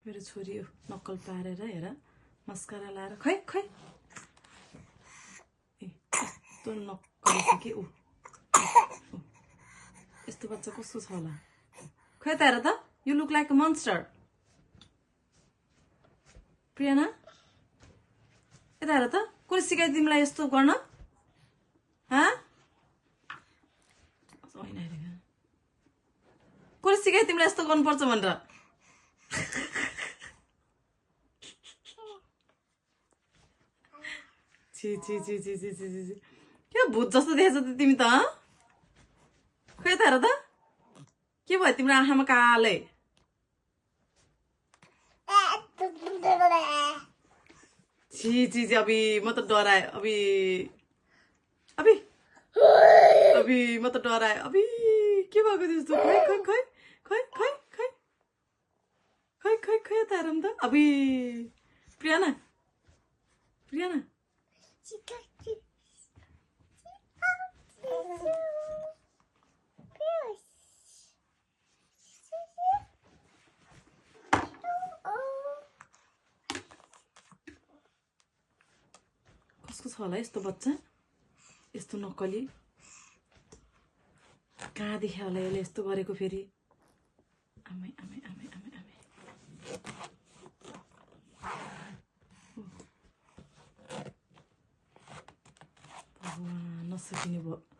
मेरो छोरी नक्कल पारेर हेर मस्कारा लाएर खै खै ए यस्तो नक्कल छ कि यस्तो बच्चा कस्तो छ होला खै त हेर त you look like a monster प्रियाना यता हेर त कसले सिकायो तिमीलाई यस्तो गर्न कसले सिकायो तिमीलाई यस्तो गर्नुपर्छ भनेर छि छि छि छि छि छि छि के भूत जस्तो देखेछ त तिमी त खै त हेर त के भयो तिम्रो आँखामा कालै छि छि छि अभी म त डराए अभी अभी अभी म त डराए अभी के भएको त्यस्तो खै खै खै खै खै खै खै खै खै त हेरौँ त अभी प्रियाना प्रियाना कसको छ होला यस्तो बच्चा यस्तो नक्कली कहाँ देख्यो होला यसले यस्तो गरेको फेरि आमै आमै आमै आमै आमै भगवान नसकिने भयो